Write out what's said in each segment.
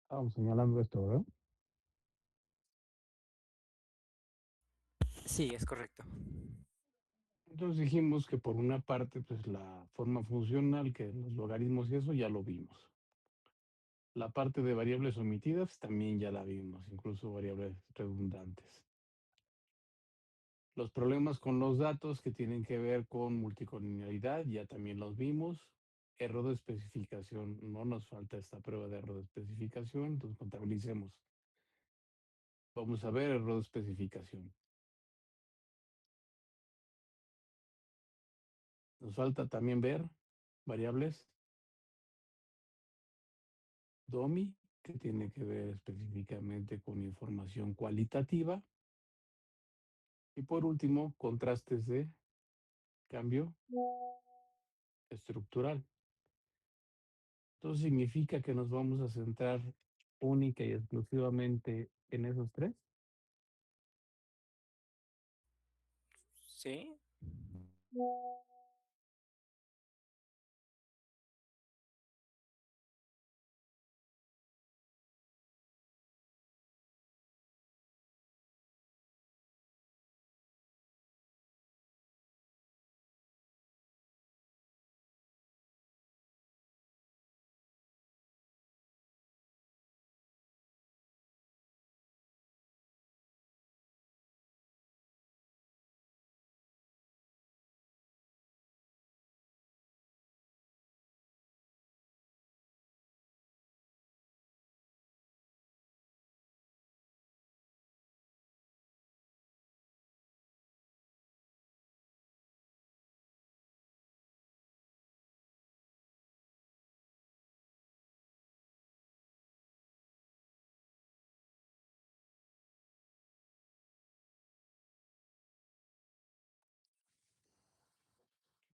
Estamos señalando esto, ¿verdad? Sí, es correcto. Entonces dijimos que por una parte, pues la forma funcional, que los logaritmos y eso ya lo vimos. La parte de variables omitidas también ya la vimos, incluso variables redundantes. Los problemas con los datos que tienen que ver con multicolinialidad ya también los vimos. Error de especificación, no nos falta esta prueba de error de especificación, entonces contabilicemos. Vamos a ver error de especificación. Nos falta también ver variables DOMI, que tiene que ver específicamente con información cualitativa. Y por último, contrastes de cambio estructural. Entonces significa que nos vamos a centrar única y exclusivamente en esos tres. Sí.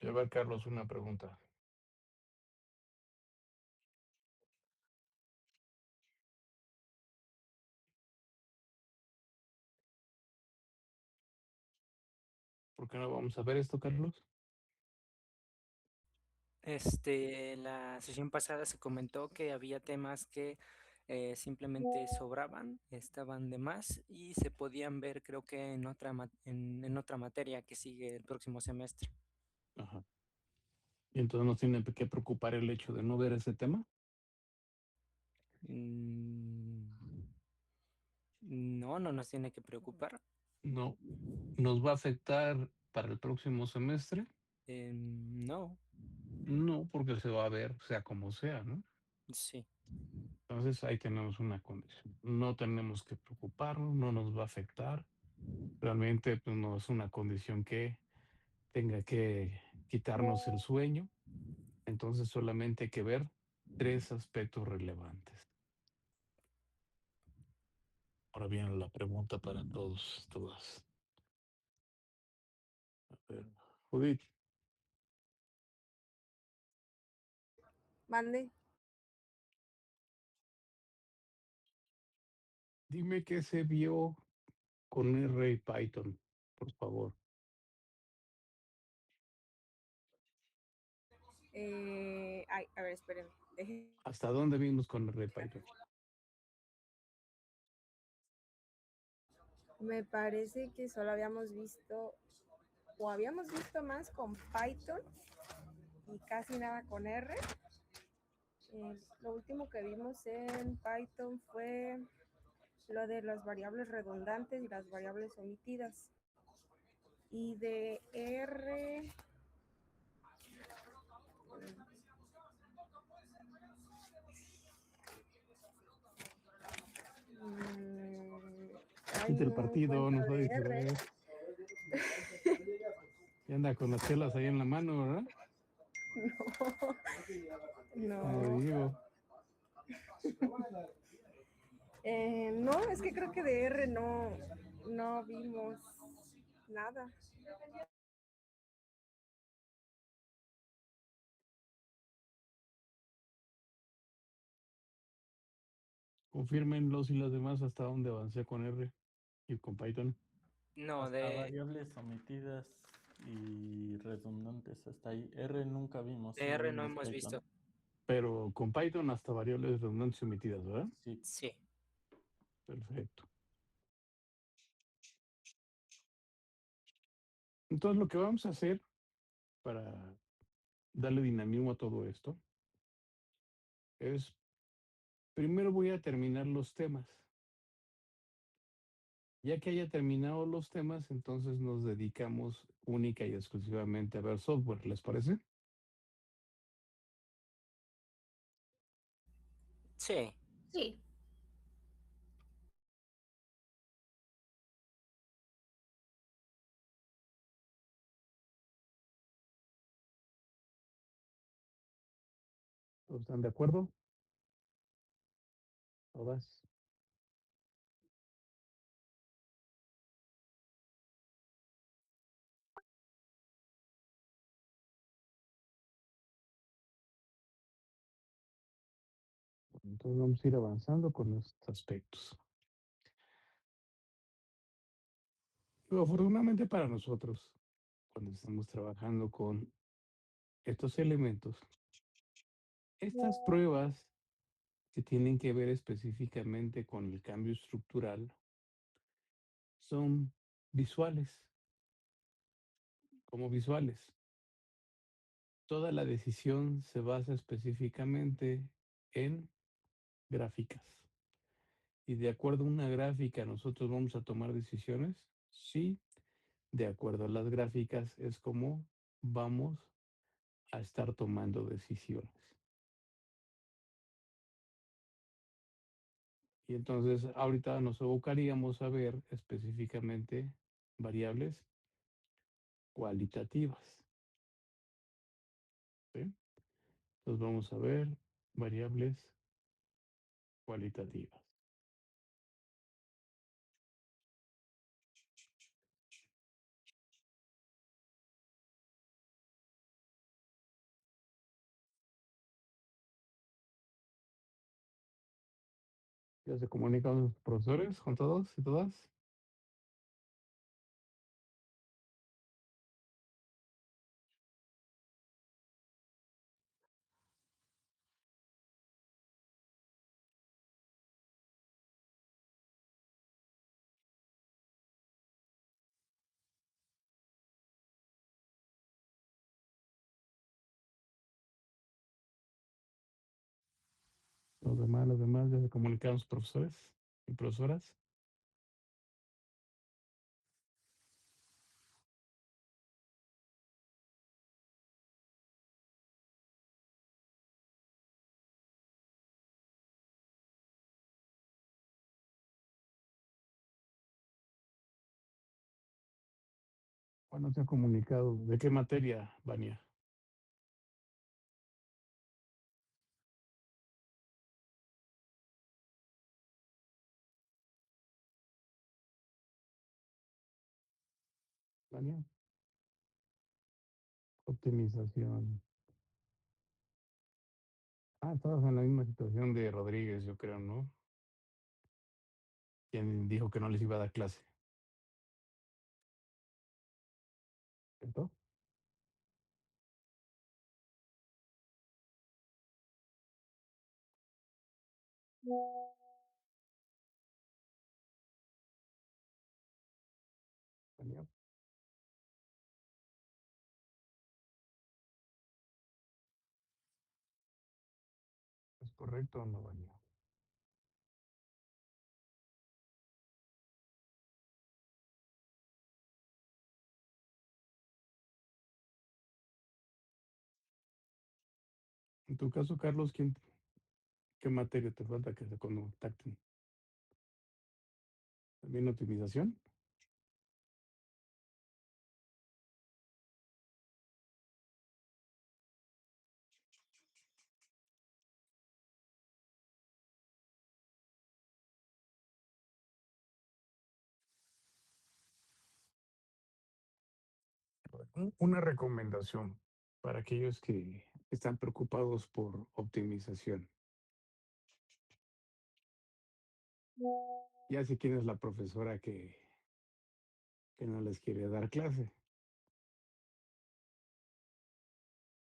A ver, Carlos, una pregunta. ¿Por qué no vamos a ver esto, Carlos? La sesión pasada se comentó que había temas que simplemente sobraban, estaban de más y se podían ver, creo que en en otra materia que sigue el próximo semestre. Ajá. Y entonces nos tiene que preocupar el hecho de no ver ese tema. Mm, no, no nos tiene que preocupar. No, nos va a afectar para el próximo semestre. No, No, porque se va a ver, sea como sea, ¿no? sí. Entonces ahí tenemos una condición. No tenemos que preocuparnos, no nos va a afectar. Realmente pues, no es una condición que tenga que quitarnos el sueño. Entonces solamente hay que ver tres aspectos relevantes. Ahora viene la pregunta para todos, todas. A ver, Judith, Mande. dime qué se vio con R y Python, por favor. Ay, a ver, esperen. ¿Hasta dónde vimos con R y Python? Me parece que solo habíamos visto, o habíamos visto más con Python y casi nada con R. Lo último que vimos en Python fue lo de las variables redundantes y las variables omitidas. Y de R, ay, Quita el no partido, encuentro nos va a de R. distraer. Y anda con las chelas ahí en la mano, ¿verdad? Como No, digo, no, es que creo que de R no vimos nada. confirmen los y los demás hasta dónde avancé con R y con Python. No, Hasta variables omitidas y redundantes, hasta ahí. R nunca vimos, de solo R no vimos hemos Python. visto. Pero con Python hasta variables redundantes omitidas, ¿verdad? Sí. Sí. Perfecto. Entonces lo que vamos a hacer para darle dinamismo a todo esto es, primero voy a terminar los temas. Ya que haya terminado los temas, entonces nos dedicamos única y exclusivamente a ver software, ¿les parece? Sí. Sí. ¿Todos están de acuerdo? ¿Todas? Entonces vamos a ir avanzando con estos aspectos. Pero afortunadamente para nosotros, cuando estamos trabajando con estos elementos, estas pruebas que tienen que ver específicamente con el cambio estructural son visuales, como visuales. Toda la decisión se basa específicamente en gráficas. Y de acuerdo a una gráfica, nosotros vamos a tomar decisiones. Sí, de acuerdo a las gráficas es como vamos a estar tomando decisiones. Y entonces ahorita nos abocaríamos a ver específicamente variables cualitativas. ¿Sí? Entonces vamos a ver variables cualitativas. ¿Ya se comunican los profesores con todos y todas? Los demás ya se comunicaron los profesores y profesoras. ¿Cuándo se ha comunicado? ¿De qué materia, Vania? Vania. Optimización. Ah, estabas en la misma situación de Rodríguez, yo creo, ¿no? Quien dijo que no les iba a dar clase. ¿Cierto? Vania. ¿Es correcto o no, Vania? En tu caso, Carlos, ¿qué materia te falta que se contacten? ¿También optimización? Una recomendación para aquellos que están preocupados por optimización. Ya sé quién es la profesora que no les quiere dar clase.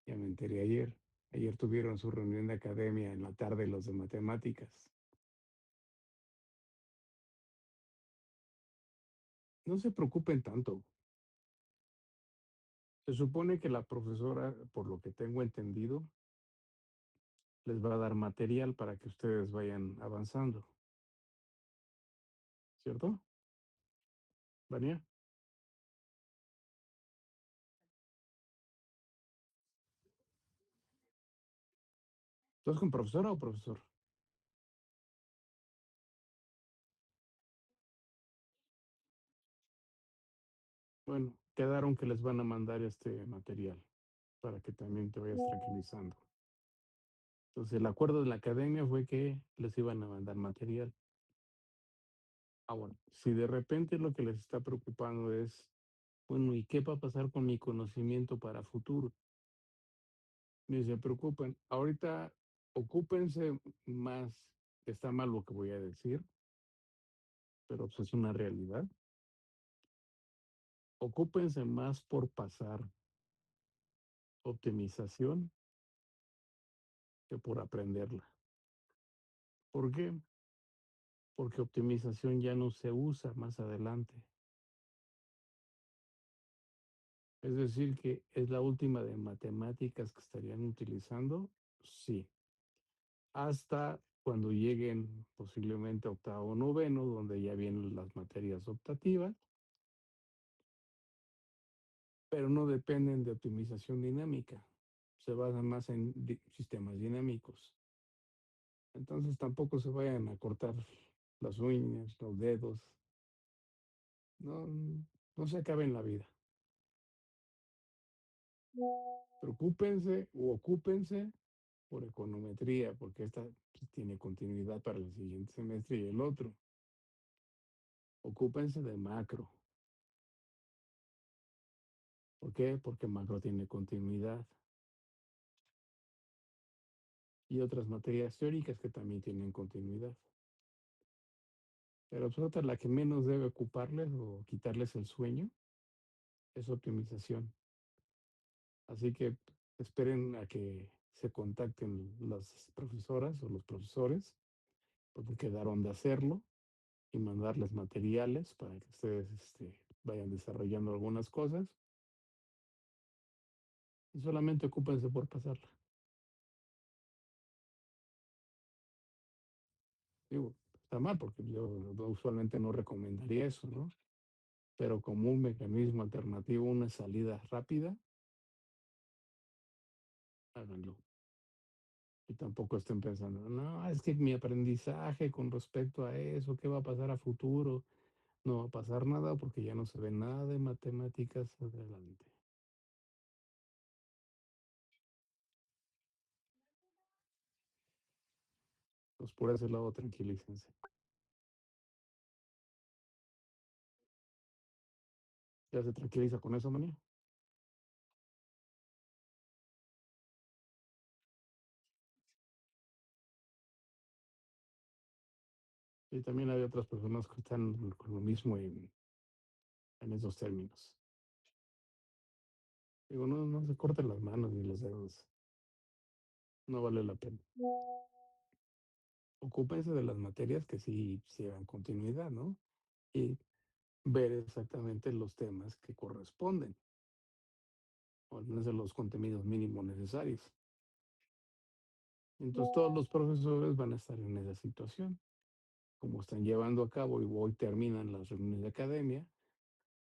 Ya me enteré ayer. Ayer tuvieron su reunión de academia en la tarde los de matemáticas. No se preocupen tanto. Se supone que la profesora, por lo que tengo entendido, les va a dar material para que ustedes vayan avanzando. ¿Cierto? ¿Vania? ¿Estás con profesora o profesor? Bueno, quedaron que les van a mandar este material para que también te vayas tranquilizando. Entonces, el acuerdo de la academia fue que les iban a mandar material. Ahora, si de repente lo que les está preocupando es, bueno, ¿y qué va a pasar con mi conocimiento para futuro? Ni se preocupen. Ahorita ocúpense más, está mal lo que voy a decir, pero pues es una realidad. Ocúpense más por pasar optimización que por aprenderla. ¿Por qué? Porque optimización ya no se usa más adelante. Es decir, que es la última de matemáticas que estarían utilizando, sí. Hasta cuando lleguen posiblemente a octavo o noveno, donde ya vienen las materias optativas, pero no dependen de optimización dinámica. Se basan más en sistemas dinámicos. Entonces tampoco se vayan a cortar las uñas, los dedos. No, no se acaben la vida. Preocúpense o ocúpense por econometría, porque esta pues, tiene continuidad para el siguiente semestre y el otro. Ocúpense de macro. ¿Por qué? Porque macro tiene continuidad. Y otras materias teóricas que también tienen continuidad. Pero pues, otra, la que menos debe ocuparles o quitarles el sueño es optimización. Así que esperen a que se contacten las profesoras o los profesores, porque quedaron de hacerlo y mandarles materiales para que ustedes vayan desarrollando algunas cosas. Y solamente ocúpense por pasarla. Digo, está mal porque yo usualmente no recomendaría eso, ¿no? Pero como un mecanismo alternativo, una salida rápida, háganlo. Y tampoco estén pensando, no, es que mi aprendizaje con respecto a eso, ¿qué va a pasar a futuro? No va a pasar nada porque ya no se ve nada de matemáticas adelante. Pues por ese lado, tranquilícense. ¿Ya se tranquiliza con eso, manía? Y también hay otras personas que están con lo mismo en esos términos. Digo, no, no se corten las manos ni los dedos. No vale la pena. Ocúpense de las materias que sí llevan continuidad, ¿no? Y ver exactamente los temas que corresponden, o al menos de los contenidos mínimos necesarios. Entonces todos los profesores van a estar en esa situación. Como están llevando a cabo y hoy terminan las reuniones de academia,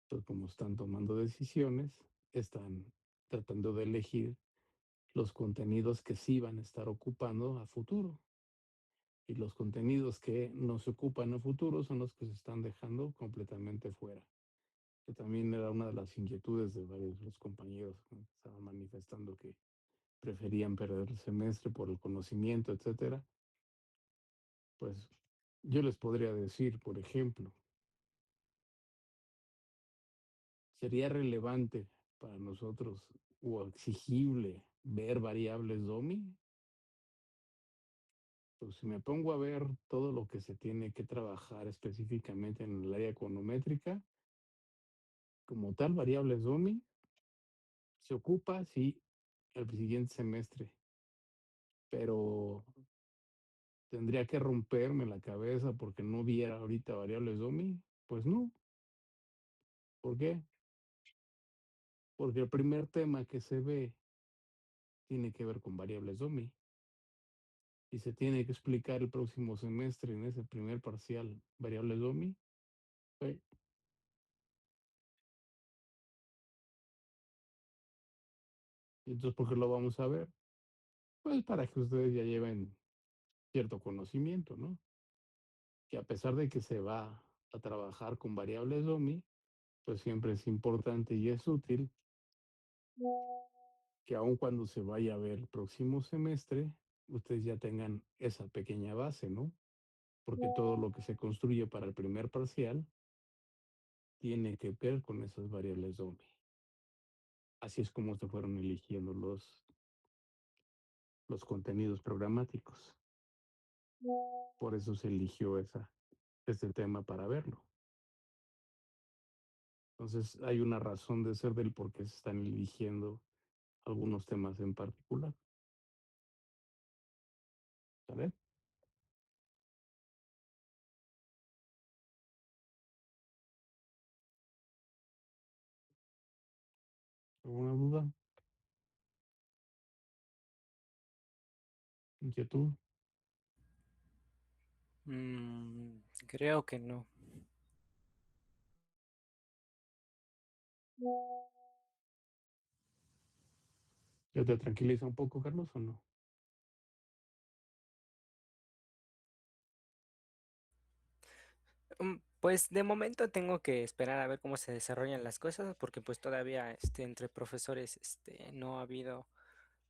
pues como están tomando decisiones, están tratando de elegir los contenidos que sí van a estar ocupando a futuro. Y los contenidos que no se ocupan a futuro son los que se están dejando completamente fuera. Que también era una de las inquietudes de varios de los compañeros que estaban manifestando que preferían perder el semestre por el conocimiento, etcétera. Pues yo les podría decir, por ejemplo, sería relevante para nosotros o exigible ver variables DOMI. Pues si me pongo a ver todo lo que se tiene que trabajar específicamente en el área econométrica, como tal, variables DOMI, se ocupa, sí, el siguiente semestre, pero tendría que romperme la cabeza porque no viera ahorita variables DOMI. Pues no. ¿Por qué? Porque el primer tema que se ve tiene que ver con variables DOMI y se tiene que explicar el próximo semestre en ese primer parcial variables DOMI. ¿Sí? Entonces, ¿por qué lo vamos a ver? Pues para que ustedes ya lleven cierto conocimiento, ¿no? Que a pesar de que se va a trabajar con variables DOMI, pues siempre es importante y es útil que aun cuando se vaya a ver el próximo semestre, ustedes ya tengan esa pequeña base, ¿no? Porque todo lo que se construye para el primer parcial tiene que ver con esas variables DOMI. Así es como se fueron eligiendo los contenidos programáticos. Por eso se eligió este tema para verlo. Entonces hay una razón de ser del por qué se están eligiendo algunos temas en particular. ¿Sale? ¿Alguna duda? ¿Inquietud? Creo que no. ¿Ya te tranquiliza un poco, Carlos, o no? Pues de momento tengo que esperar a ver cómo se desarrollan las cosas, porque pues todavía entre profesores no ha habido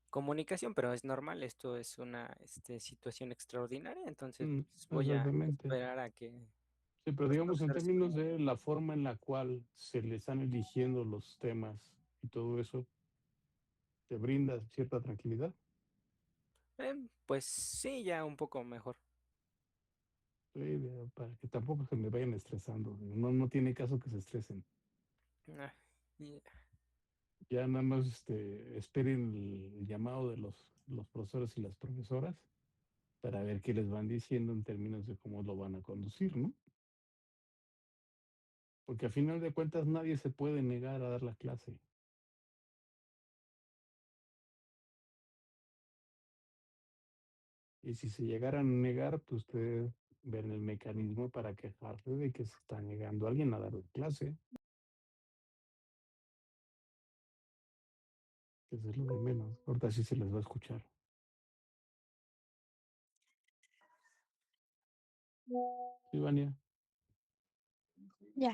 comunicación, pero es normal, esto es una situación extraordinaria, entonces pues, voy a Exactamente. esperar a que Sí, pero los digamos en profesores... términos de la forma en la cual se le están eligiendo los temas y todo eso, ¿te brinda cierta tranquilidad? Pues sí, ya un poco mejor. Sí, para que tampoco se me vayan estresando. No tiene caso que se estresen. Ah, y- Ya nada más esperen el llamado de los profesores y las profesoras para ver qué les van diciendo en términos de cómo lo van a conducir, ¿no? Porque a final de cuentas nadie se puede negar a dar la clase. Y si se llegaran a negar, pues ustedes ven el mecanismo para quejarse de que se está negando a alguien a dar la clase. Que eso es lo de menos. Ahorita sí se les va a escuchar. Sí, Vania. Ya,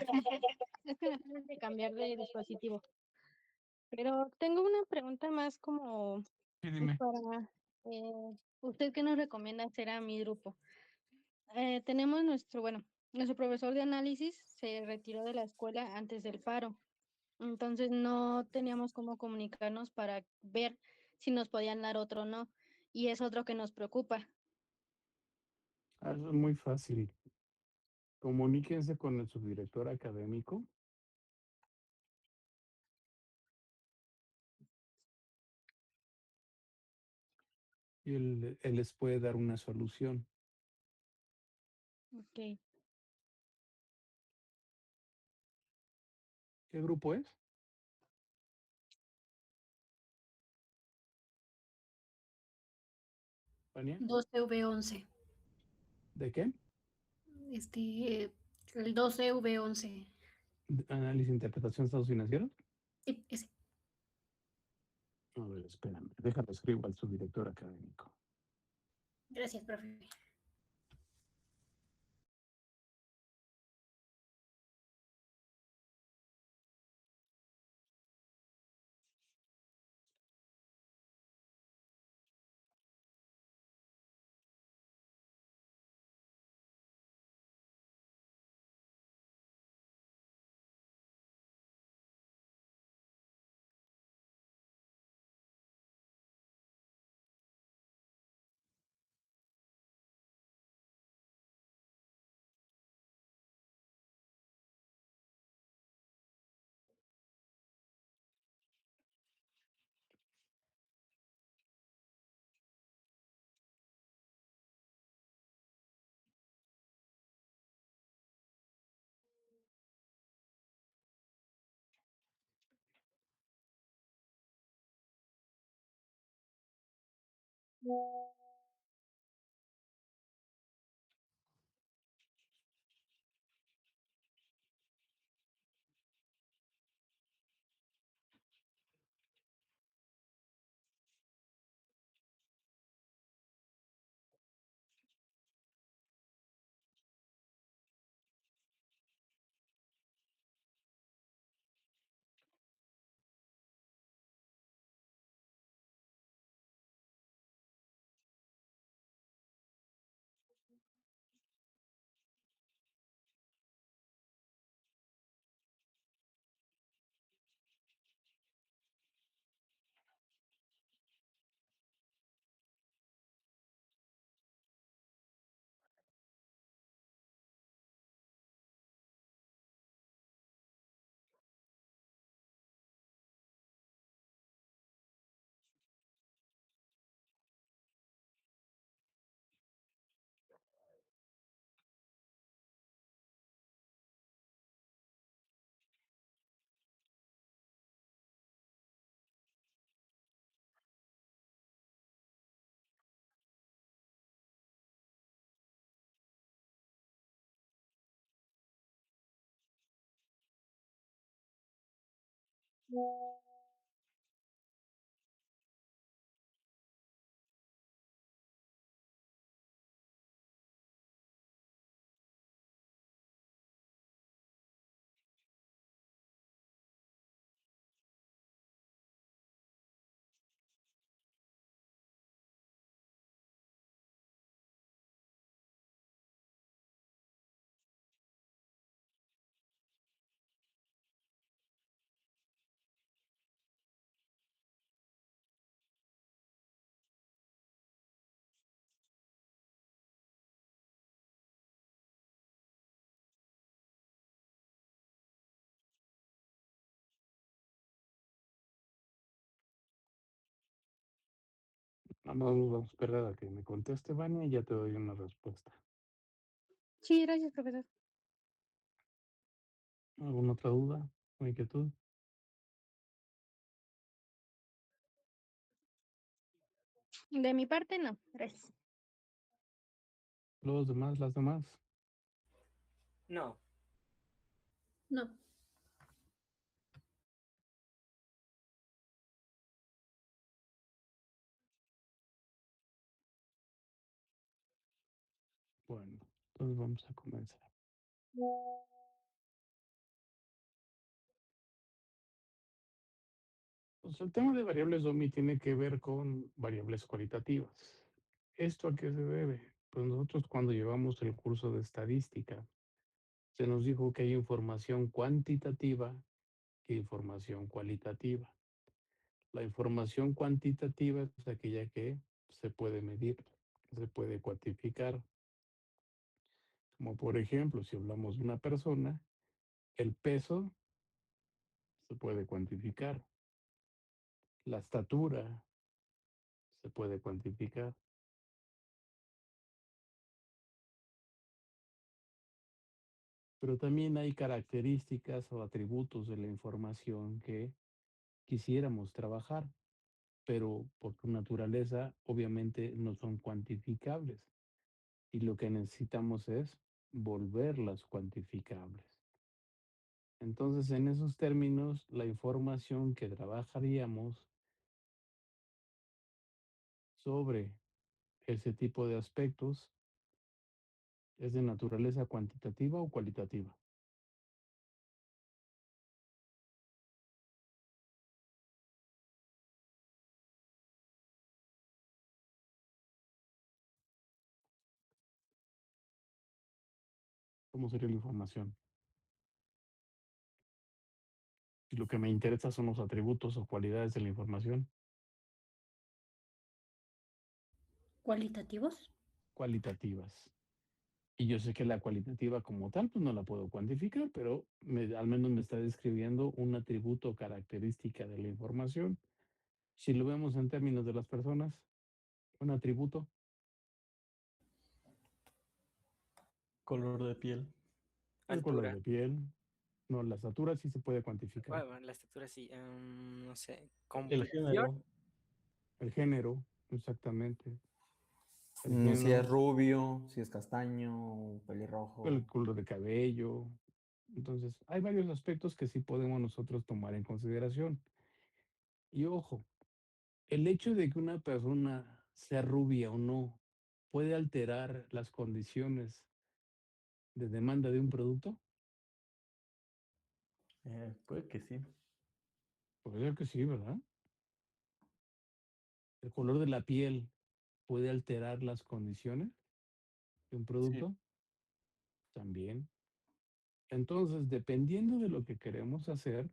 es que me acaban de cambiar de dispositivo. Pero tengo una pregunta más como Sí, dime. para usted qué nos recomienda hacer a mi grupo. Tenemos nuestro profesor de análisis se retiró de la escuela antes del paro. Entonces no teníamos cómo comunicarnos para ver si nos podían dar otro o no. Y es otro que nos preocupa. Eso es muy fácil. Comuníquense con el subdirector académico. Y él les puede dar una solución. Ok. ¿Qué grupo es? Vania. 12V11. ¿De qué? El 12V11. Análisis e interpretación de estados financieros. Sí, ese. A ver, espérame. Déjame escribir al subdirector académico. Gracias, profe. Nada más vamos a esperar a que me conteste Vania y ya te doy una respuesta. Sí, gracias, profesor. ¿Alguna otra duda o inquietud? De mi parte, no. Gracias. Los demás, las demás. No. No. Bueno, entonces vamos a comenzar. Pues el tema de variables OMI tiene que ver con variables cualitativas. ¿Esto a qué se debe? Pues nosotros cuando llevamos el curso de estadística, se nos dijo que hay información cuantitativa e información cualitativa. La información cuantitativa es aquella que se puede medir, se puede cuantificar. Como por ejemplo, si hablamos de una persona, el peso se puede cuantificar, la estatura se puede cuantificar. Pero también hay características o atributos de la información que quisiéramos trabajar, pero por su naturaleza obviamente no son cuantificables y lo que necesitamos es volverlas cuantificables. Entonces, en esos términos, la información que trabajaríamos sobre ese tipo de aspectos es de naturaleza cuantitativa o cualitativa. ¿Cómo sería la información? Y lo que me interesa son los atributos o cualidades de la información ¿Cualitativos? cualitativas. Y yo sé que la cualitativa como tal, pues no la puedo cuantificar, pero al menos me está describiendo un atributo o característica de la información. Si lo vemos en términos de las personas, un atributo, Color de piel. el color Altura. de piel, no, la estatura sí se puede cuantificar. Bueno, la estatura sí. No sé. El Complexión. género. El género, exactamente. El Si es género, rubio, si es castaño, pelirrojo. el color de cabello. Entonces, hay varios aspectos que sí podemos nosotros tomar en consideración. Y ojo, el hecho de que una persona sea rubia o no puede alterar las condiciones de demanda de un producto. Puede que sí. Puede ser que sí, ¿verdad? El color de la piel puede alterar las condiciones de un Sí. producto también. Entonces, dependiendo de lo que queremos hacer,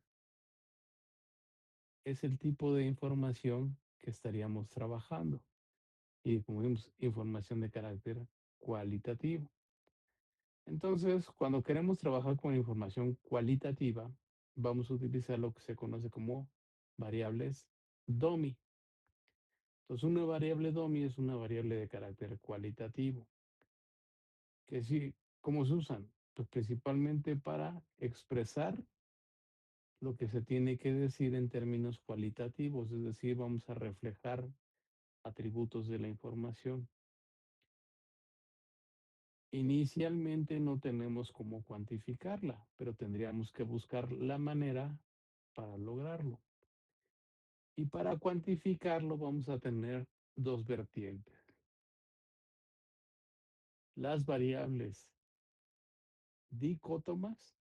es el tipo de información que estaríamos trabajando. Y como vimos, información de carácter cualitativo. Entonces, cuando queremos trabajar con información cualitativa, vamos a utilizar lo que se conoce como variables DOMI. Entonces, una variable DOMI es una variable de carácter cualitativo. Que sí, ¿cómo se usan? Pues principalmente para expresar lo que se tiene que decir en términos cualitativos, es decir, vamos a reflejar atributos de la información. Inicialmente no tenemos cómo cuantificarla, pero tendríamos que buscar la manera para lograrlo. Y para cuantificarlo vamos a tener dos vertientes. Las variables dicótomas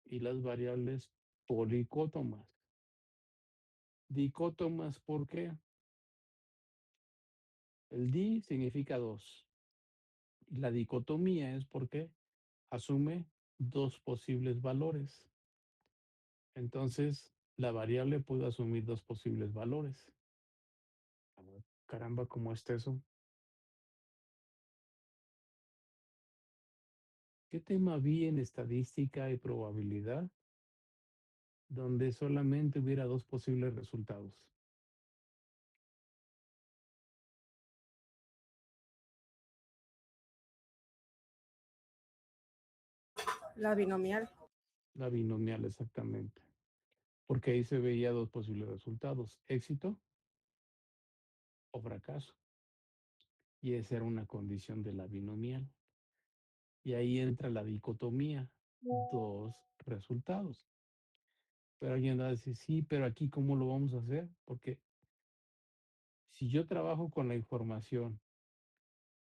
y las variables policótomas. Dicótomas, ¿por qué? El di significa dos. Y la dicotomía es porque asume dos posibles valores. Entonces, la variable puede asumir dos posibles valores. Caramba, ¿cómo está eso? ¿Qué tema vi en estadística y probabilidad donde solamente hubiera dos posibles resultados? La binomial. La binomial, exactamente. Porque ahí se veía dos posibles resultados, éxito o fracaso. Y esa era una condición de la binomial. Y ahí entra la dicotomía, dos resultados. Pero alguien va a decir, sí, pero aquí ¿cómo lo vamos a hacer? Porque si yo trabajo con la información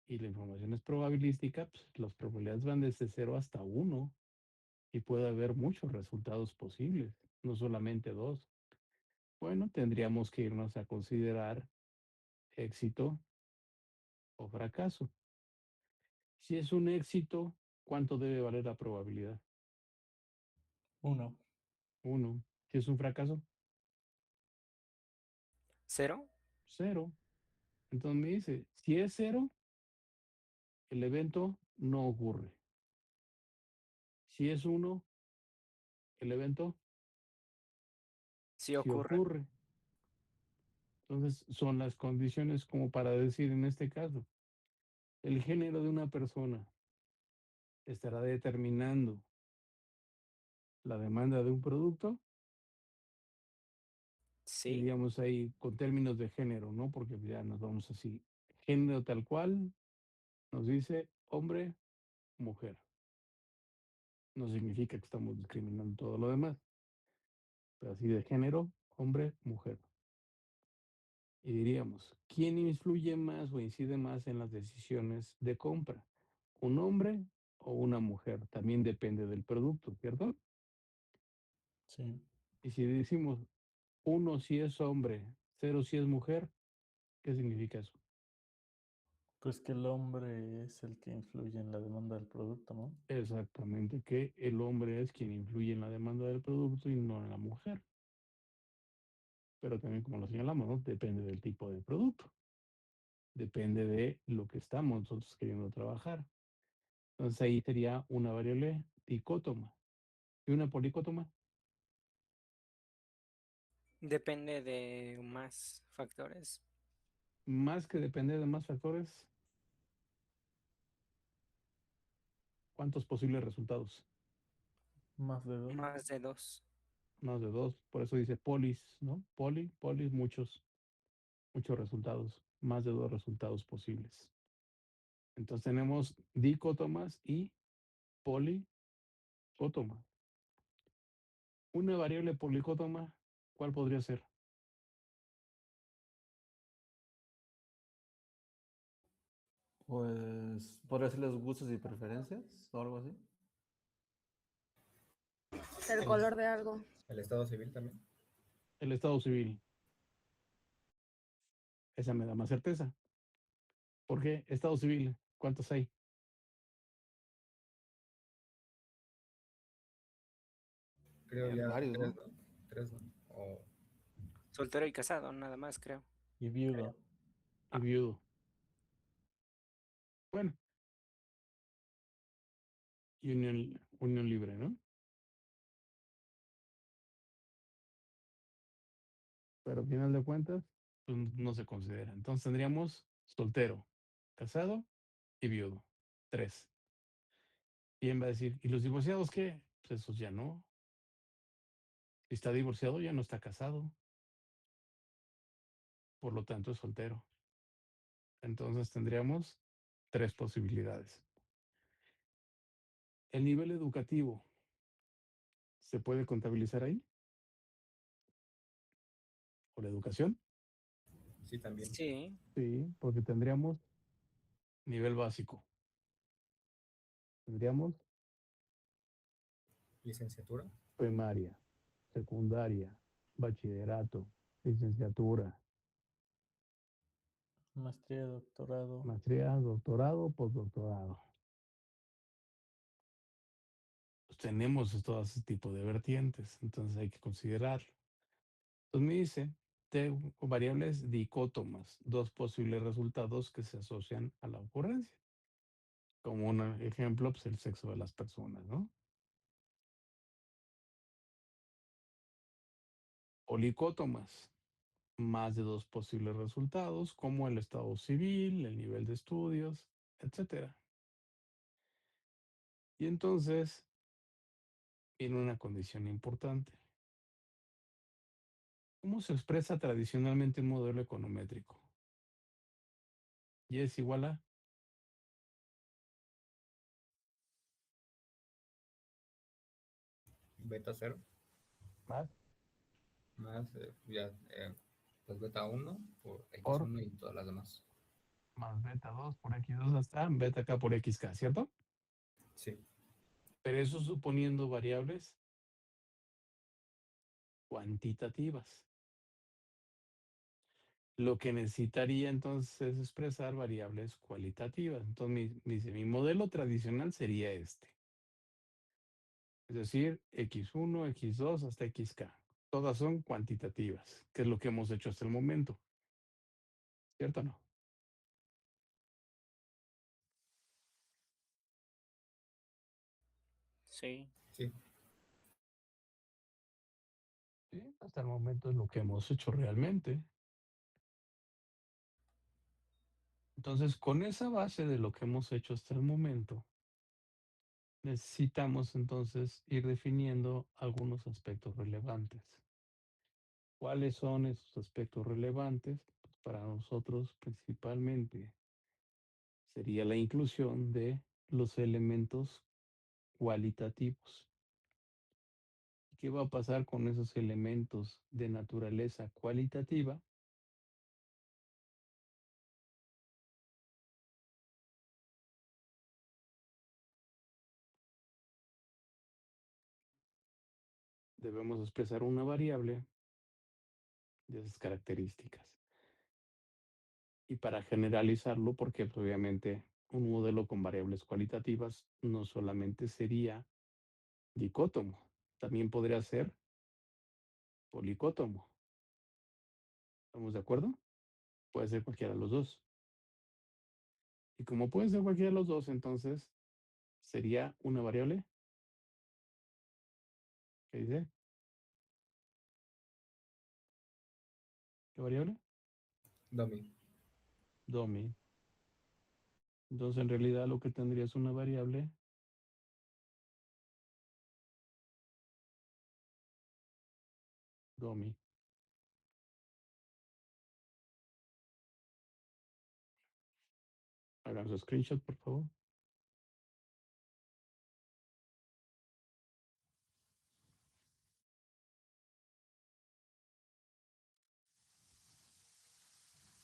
y la información es probabilística, pues las probabilidades van desde 0 hasta 1 y puede haber muchos resultados posibles, no solamente dos. Bueno, tendríamos que irnos a considerar éxito o fracaso. Si es un éxito, ¿cuánto debe valer la probabilidad? 1. 1. Si es un fracaso, ¿Cero? 0. Entonces me dice, si es 0, el evento no ocurre. Si es 1, el evento Sí sí ocurre. ocurre. Entonces son las condiciones como para decir en este caso, el género de una persona estará determinando la demanda de un producto, Sí. diríamos ahí con términos de género, ¿no? Porque ya nos vamos así. Género tal cual nos dice hombre, mujer. No significa que estamos discriminando todo lo demás, pero así de género, hombre, mujer. Y diríamos, ¿quién influye más o incide más en las decisiones de compra? ¿Un hombre o una mujer? También depende del producto, ¿cierto? Sí. Y si decimos 1 si es hombre, 0 si es mujer, ¿qué significa eso? Pues que el hombre es el que influye en la demanda del producto, ¿no? Exactamente, que el hombre es quien influye en la demanda del producto y no en la mujer. Pero también, como lo señalamos, ¿no? Depende del tipo de producto. Depende de lo que estamos nosotros queriendo trabajar. Entonces ahí sería una variable dicótoma. ¿Y una policótoma? Depende de más factores. Más que depender de más factores, ¿cuántos posibles resultados? Más de 2. Más de dos. Más de dos. Por eso dice polis, ¿no? Polis, muchos. muchos resultados, más de 2 resultados posibles. Entonces tenemos dicótomas y policótomas. Una variable policótoma, ¿cuál podría ser? Pues, ¿podría ser los gustos y preferencias o algo así? El color de algo. El estado civil también. El estado civil. Esa me da más certeza. ¿Por qué? Estado civil, ¿cuántos hay? Creo ya Varios, tres, ¿no? ¿no? Tres, ¿no? O Soltero y casado, nada más, creo. Y viudo. Y viudo. Bueno, y unión libre, ¿no? Pero al final de cuentas, pues no se considera. Entonces tendríamos soltero, casado y viudo. 3. Y él va a decir, ¿y los divorciados qué? Pues esos ya no. Si está divorciado, ya no está casado. Por lo tanto, es soltero. Entonces tendríamos 3 posibilidades. El nivel educativo, ¿se puede contabilizar ahí? ¿O la educación? sí, también. Sí, Sí, porque tendríamos nivel básico. Tendríamos Licenciatura. primaria, secundaria, bachillerato, licenciatura, Maestría, doctorado. maestría, doctorado, postdoctorado. Pues tenemos todo ese tipo de vertientes, entonces hay que considerarlo. Entonces me dice, tengo variables dicótomas, 2 posibles resultados que se asocian a la ocurrencia. Como un ejemplo, pues el sexo de las personas, ¿no? Policótomas, más de 2 posibles resultados, como el estado civil, el nivel de estudios, etcétera. Y entonces viene una condición importante. ¿Cómo se expresa tradicionalmente un modelo econométrico? Y es igual a Beta 0. más Más ya, pues beta 1 por por X1 y todas las demás. más beta 2 por X2 hasta beta K por XK, ¿cierto? Sí. Pero eso suponiendo variables cuantitativas. Lo que necesitaría entonces es expresar variables cualitativas. Entonces mi modelo tradicional sería este. Es decir, X1, X2 hasta XK. Todas son cuantitativas, que es lo que hemos hecho hasta el momento. ¿Cierto o no? sí. Sí. Sí, hasta el momento es lo que hemos hecho realmente. Entonces, con esa base de lo que hemos hecho hasta el momento, necesitamos entonces ir definiendo algunos aspectos relevantes. ¿Cuáles son esos aspectos relevantes? Pues para nosotros principalmente sería la inclusión de los elementos cualitativos. ¿Qué va a pasar con esos elementos de naturaleza cualitativa? Debemos expresar una variable de esas características. Y para generalizarlo, porque pues, obviamente un modelo con variables cualitativas no solamente sería dicótomo, también podría ser policótomo. ¿Estamos de acuerdo? Puede ser cualquiera de los dos. Y como puede ser cualquiera de los dos, entonces sería una variable. ¿Qué dice? ¿Qué variable? Domi. Domi. Entonces en realidad lo que tendría es una variable Domi. Hagan su screenshot, por favor.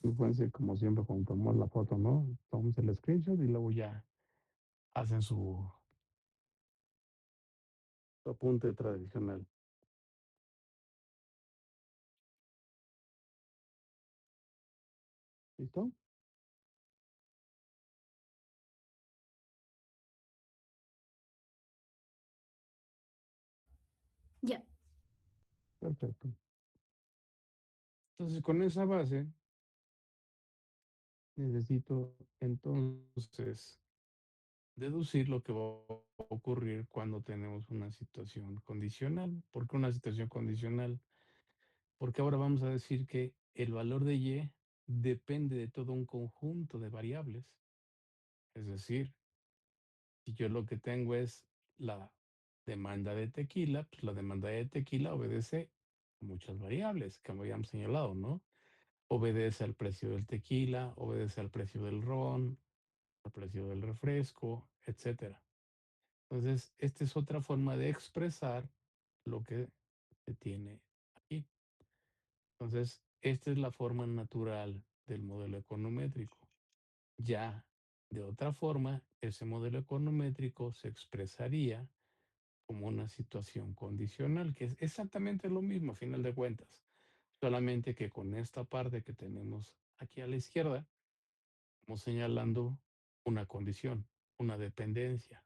Fíjense, como siempre, cuando tomamos la foto, ¿no? Tomamos el screenshot y luego ya hacen su apunte tradicional. ¿Listo? Ya. Perfecto. Entonces, con esa base, necesito entonces deducir lo que va a ocurrir cuando tenemos una situación condicional. ¿Por qué una situación condicional? Porque ahora vamos a decir que el valor de Y depende de todo un conjunto de variables. Es decir, si yo lo que tengo es la demanda de tequila, pues la demanda de tequila obedece a muchas variables que habíamos señalado, ¿no? Obedece al precio del tequila, obedece al precio del ron, al precio del refresco, etcétera. Entonces, esta es otra forma de expresar lo que se tiene aquí. Entonces, esta es la forma natural del modelo econométrico. Ya de otra forma, ese modelo econométrico se expresaría como una situación condicional, que es exactamente lo mismo a final de cuentas, solamente que con esta parte que tenemos aquí a la izquierda, estamos señalando una condición, una dependencia.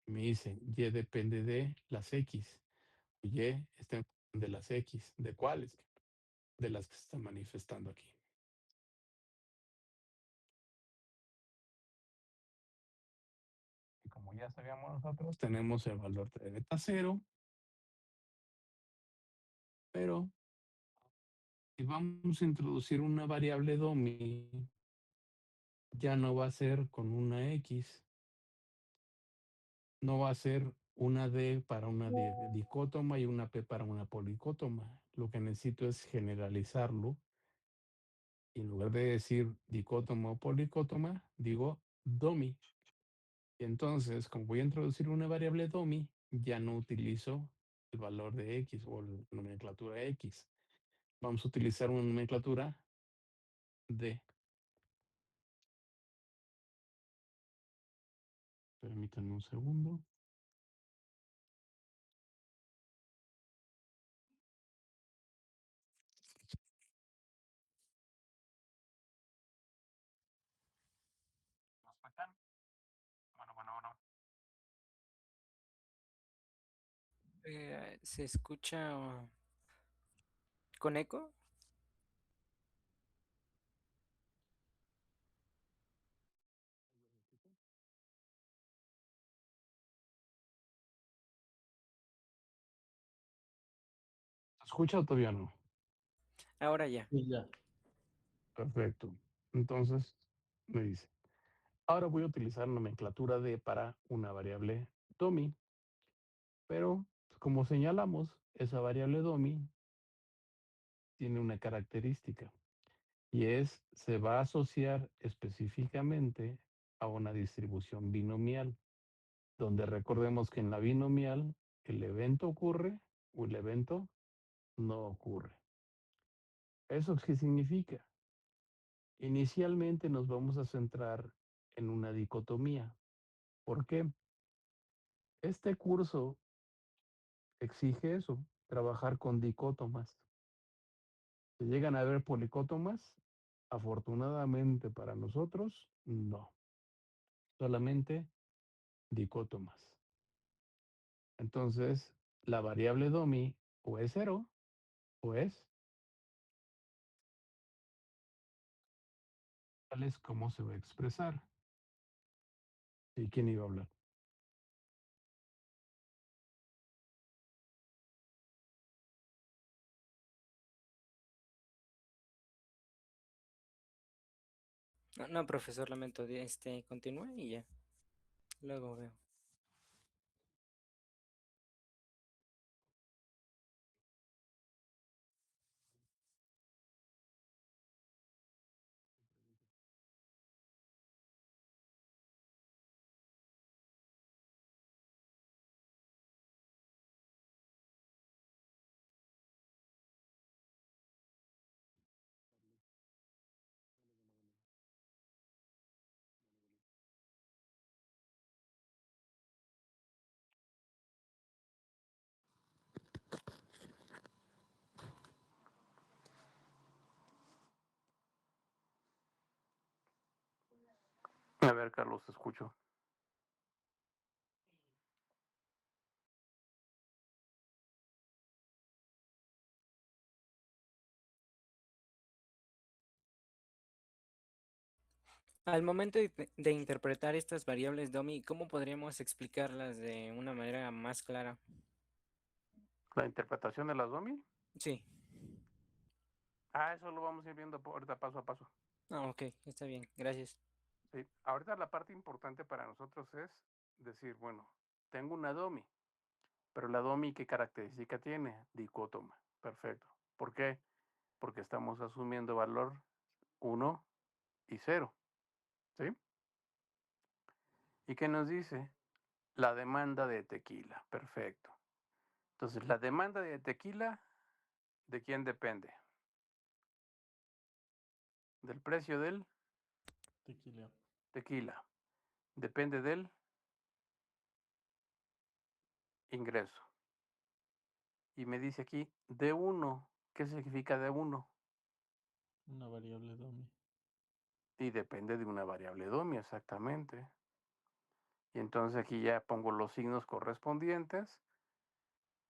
Me dicen, Y depende de las X. Y está en función de las X. ¿De cuáles? De las que se están manifestando aquí. Y como ya sabíamos nosotros, tenemos el valor de beta cero, pero si vamos a introducir una variable DOMI, ya no va a ser con una X, no va a ser una D para una dicótoma y una P para una policótoma. Lo que necesito es generalizarlo y en lugar de decir dicótoma o policótoma, digo DOMI. Y entonces, como voy a introducir una variable DOMI, ya no utilizo el valor de X o la nomenclatura X. Vamos a utilizar una nomenclatura D. Permítanme un segundo. ¿Me escuchan? Bueno. ¿Se escucha con eco? ¿Se escucha o todavía no? Ahora ya. Y ya. Perfecto. Entonces, me dice, ahora voy a utilizar nomenclatura D para una variable DOMI, pero como señalamos, esa variable DOMI tiene una característica y se va a asociar específicamente a una distribución binomial, donde recordemos que en la binomial el evento ocurre o el evento no ocurre. ¿Eso qué significa? Inicialmente nos vamos a centrar en una dicotomía. ¿Por qué? Este curso exige eso, trabajar con dicótomas. ¿Se llegan a ver policótomas? Afortunadamente para nosotros, no. Solamente dicótomas. Entonces, la variable DOMI o es cero o es, tal es como se va a expresar. ¿Y quién iba a hablar? No, no, profesor, lamento. Continúe y ya. Luego veo. A ver, Carlos, te escucho. Al momento de interpretar estas variables Domi, ¿cómo podríamos explicarlas de una manera más clara? ¿La interpretación de las DOMI? Sí. Eso lo vamos a ir viendo ahorita paso a paso. Ok, está bien, gracias. Sí. Ahorita la parte importante para nosotros es decir, bueno, tengo una DOMI, pero la DOMI, ¿qué característica tiene? Dicótoma. Perfecto. ¿Por qué? Porque estamos asumiendo valor 1 y 0. ¿Sí? ¿Y qué nos dice? La demanda de tequila. Perfecto. Entonces, la demanda de tequila, ¿de quién depende? Del precio del Tequila. tequila. Depende del ingreso. Y me dice aquí D1. ¿Qué significa D1? Una variable DOMI. Y depende de una variable DOMI, exactamente. Y entonces aquí ya pongo los signos correspondientes,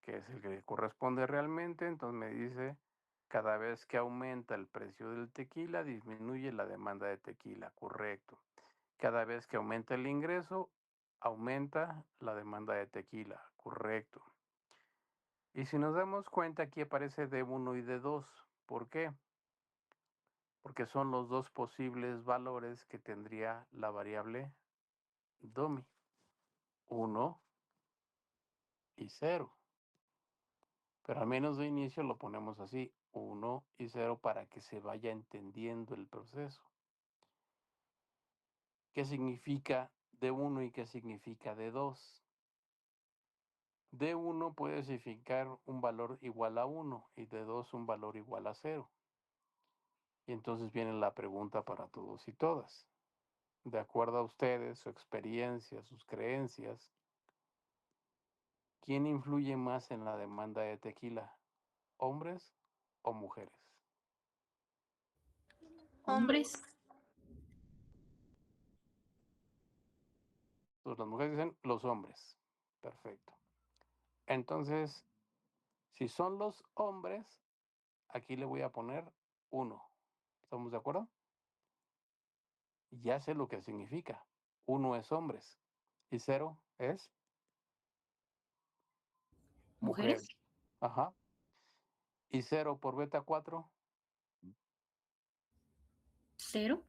que es el que corresponde realmente. Entonces me dice, cada vez que aumenta el precio del tequila, disminuye la demanda de tequila. Correcto. Cada vez que aumenta el ingreso, aumenta la demanda de tequila. Correcto. Y si nos damos cuenta, aquí aparece D1 y D2. ¿Por qué? Porque son los dos posibles valores que tendría la variable DOMI. 1 y 0. Pero al menos de inicio lo ponemos así, 1 y 0, para que se vaya entendiendo el proceso. ¿Qué significa D1 y qué significa D2? D1 puede significar un valor igual a 1 y D2 un valor igual a 0. Y entonces viene la pregunta para todos y todas. De acuerdo a ustedes, su experiencia, sus creencias, ¿quién influye más en la demanda de tequila? ¿Hombres o mujeres? Hombres. Entonces las mujeres dicen los hombres. Perfecto. Entonces, si son los hombres, aquí le voy a poner 1. ¿Estamos de acuerdo? Ya sé lo que significa. 1 es hombres y 0 es mujeres. Mujeres. Ajá. Y 0 por beta 4, 0.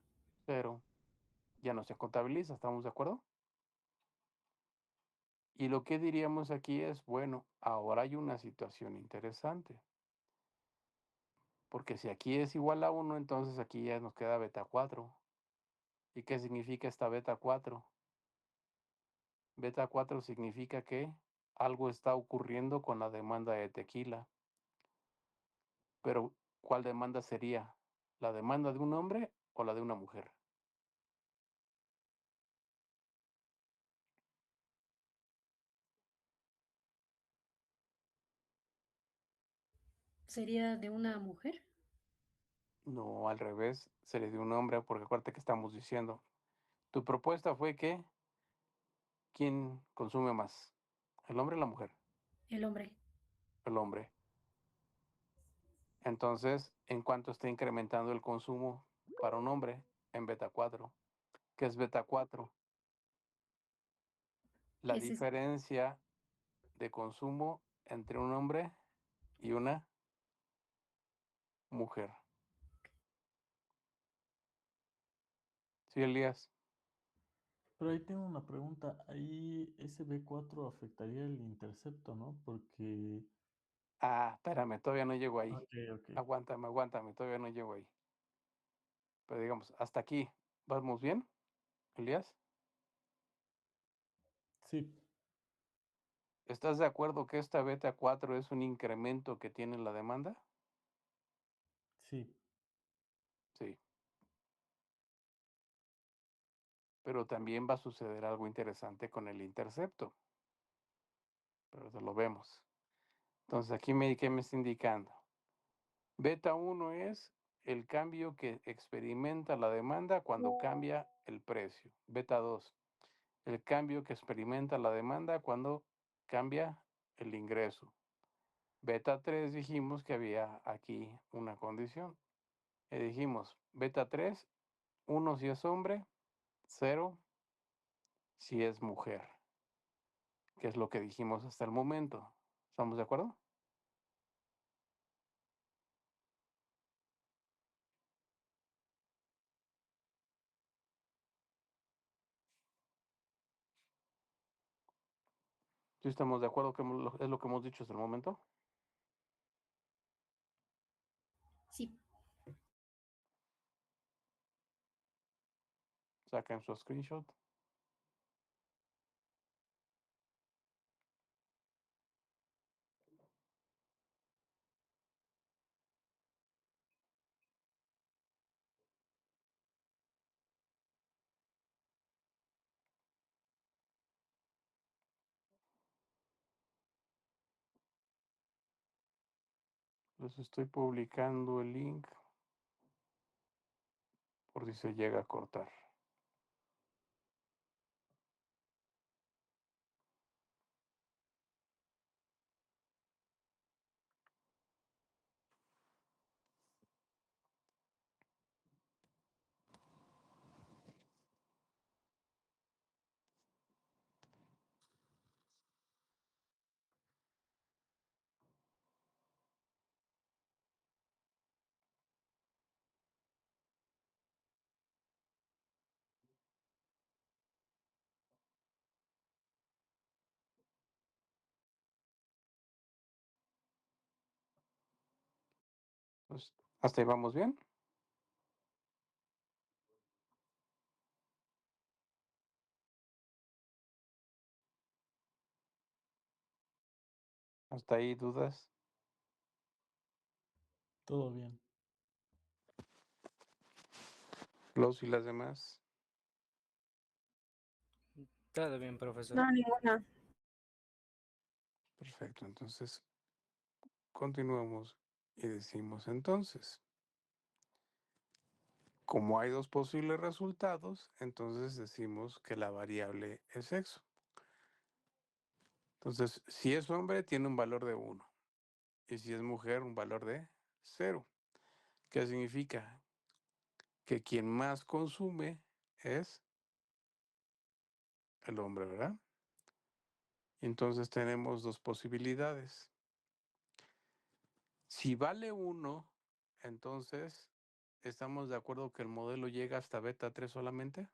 0. Ya no se contabiliza, ¿estamos de acuerdo? Y lo que diríamos aquí es, bueno, ahora hay una situación interesante. Porque si aquí es igual a 1, entonces aquí ya nos queda beta 4. ¿Y qué significa esta beta 4? Beta 4 significa que algo está ocurriendo con la demanda de tequila. Pero, ¿cuál demanda sería? ¿La demanda de un hombre o la de una mujer? ¿Sería de una mujer? No, al revés, sería de un hombre, porque acuérdate que estamos diciendo. Tu propuesta fue que, ¿quién consume más? ¿El hombre o la mujer? El hombre. El hombre. Entonces, ¿en cuánto está incrementando el consumo para un hombre? En beta 4. ¿Qué es beta 4? La Ese es diferencia de consumo entre un hombre y una mujer. ¿Sí, Elías? Pero ahí tengo una pregunta. Ahí ese B4 afectaría el intercepto, ¿no? Porque... Espérame, todavía no llego ahí. Ok, ok. Aguántame, todavía no llego ahí. Pero digamos, hasta aquí, ¿vamos bien, Elías? Sí, ¿Estás de acuerdo que esta beta 4 es un incremento que tiene la demanda? sí. Sí. Pero también va a suceder algo interesante con el intercepto. Pero eso lo vemos. Entonces, aquí ¿qué me está indicando? Beta 1 es el cambio que experimenta la demanda cuando cambia el precio. Beta 2, el cambio que experimenta la demanda cuando cambia el ingreso. Beta 3 dijimos que había aquí una condición. Y dijimos, beta 3, 1 si es hombre, 0 si es mujer, que es lo que dijimos hasta el momento. ¿Estamos de acuerdo? ¿Sí estamos de acuerdo que es lo que hemos dicho hasta el momento? Sí. Saquen su screenshot. Les estoy publicando el link por si se llega a cortar. Pues, ¿hasta ahí vamos bien? ¿Hasta ahí dudas? Todo bien. ¿Los y las demás? Todo bien, profesor. No, ninguna. Perfecto, entonces continuamos y decimos entonces, como hay dos posibles resultados, entonces decimos que la variable es sexo. Entonces, si es hombre, tiene un valor de 1. Y si es mujer, un valor de 0. ¿Qué significa? Que quien más consume es el hombre, ¿verdad? Entonces tenemos dos posibilidades. Si vale 1, entonces, ¿estamos de acuerdo que el modelo llega hasta beta 3 solamente?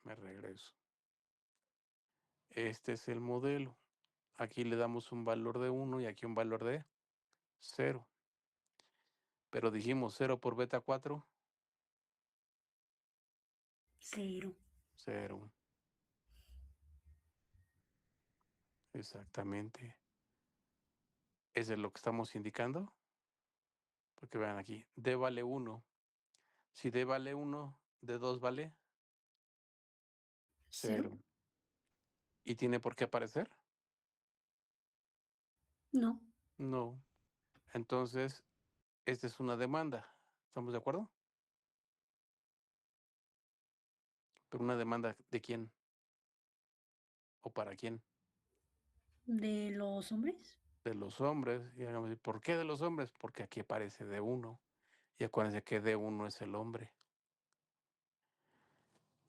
Me regreso. Este es el modelo. Aquí le damos un valor de 1 y aquí un valor de 0. Pero dijimos 0 por beta 4, 0. 0. Exactamente. ¿Eso es lo que estamos indicando? Porque vean aquí, D vale 1. Si D vale 1, D2 vale 0. 0. ¿Y tiene por qué aparecer? No. No. Entonces, esta es una demanda. ¿Estamos de acuerdo? Pero una demanda ¿de quién? ¿O para quién? ¿De los hombres? De los hombres. Y hagamos, ¿por qué de los hombres? Porque aquí aparece D1. Y acuérdense que D1 es el hombre.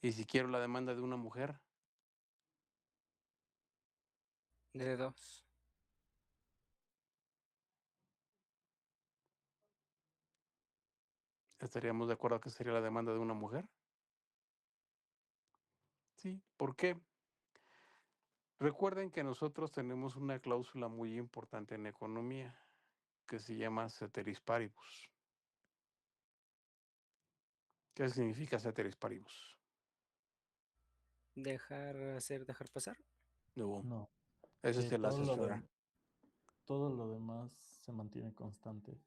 Y si quiero la demanda de una mujer, De 2. ¿estaríamos de acuerdo que sería la demanda de una mujer? Sí. ¿Por qué? Recuerden que nosotros tenemos una cláusula muy importante en economía que se llama ceteris paribus. ¿Qué significa ceteris paribus? Dejar pasar. No, No. ese es Que el asesor. todo lo demás se mantiene constante.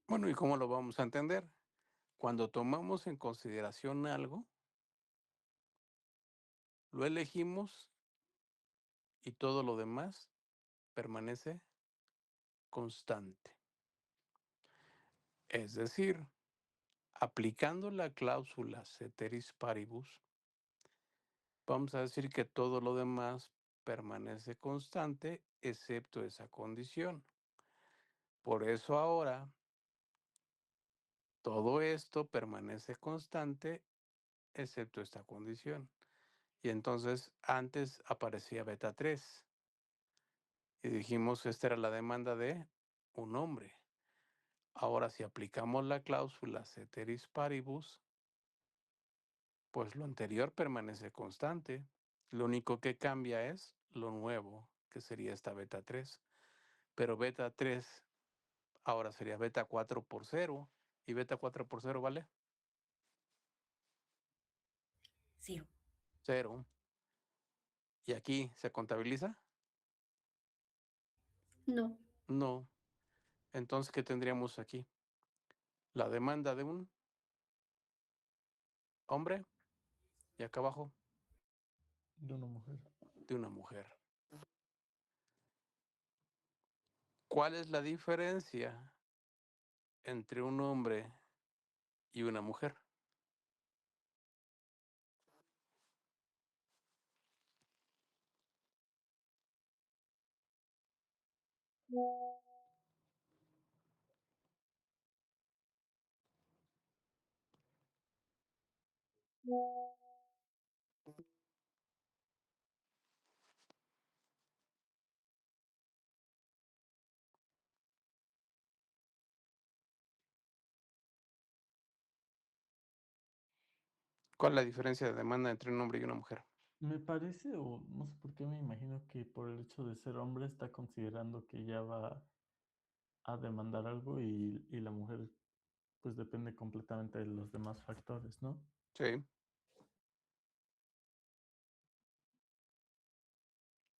Bueno, ¿y cómo lo vamos a entender? Cuando tomamos en consideración algo, lo elegimos y todo lo demás permanece constante. Es decir, aplicando la cláusula ceteris paribus, vamos a decir que todo lo demás permanece constante excepto esa condición. Por eso ahora todo esto permanece constante excepto esta condición. Y entonces antes aparecía beta 3 y dijimos que esta era la demanda de un hombre. Ahora si aplicamos la cláusula ceteris paribus, pues lo anterior permanece constante. Lo único que cambia es lo nuevo, que sería esta beta 3. Pero beta 3 ahora sería beta 4 por 0. ¿Y beta 4 por 0 vale? 0. 0. ¿Y aquí se contabiliza? No. No. Entonces, ¿qué tendríamos aquí? La demanda de un hombre y acá abajo De una mujer. de una mujer. ¿Cuál es la diferencia entre un hombre y una mujer? ¿Cuál es la diferencia de demanda entre un hombre y una mujer? Me parece, o no sé por qué me imagino que por el hecho de ser hombre está considerando que ya va a demandar algo y la mujer pues depende completamente de los demás factores, ¿no? Sí.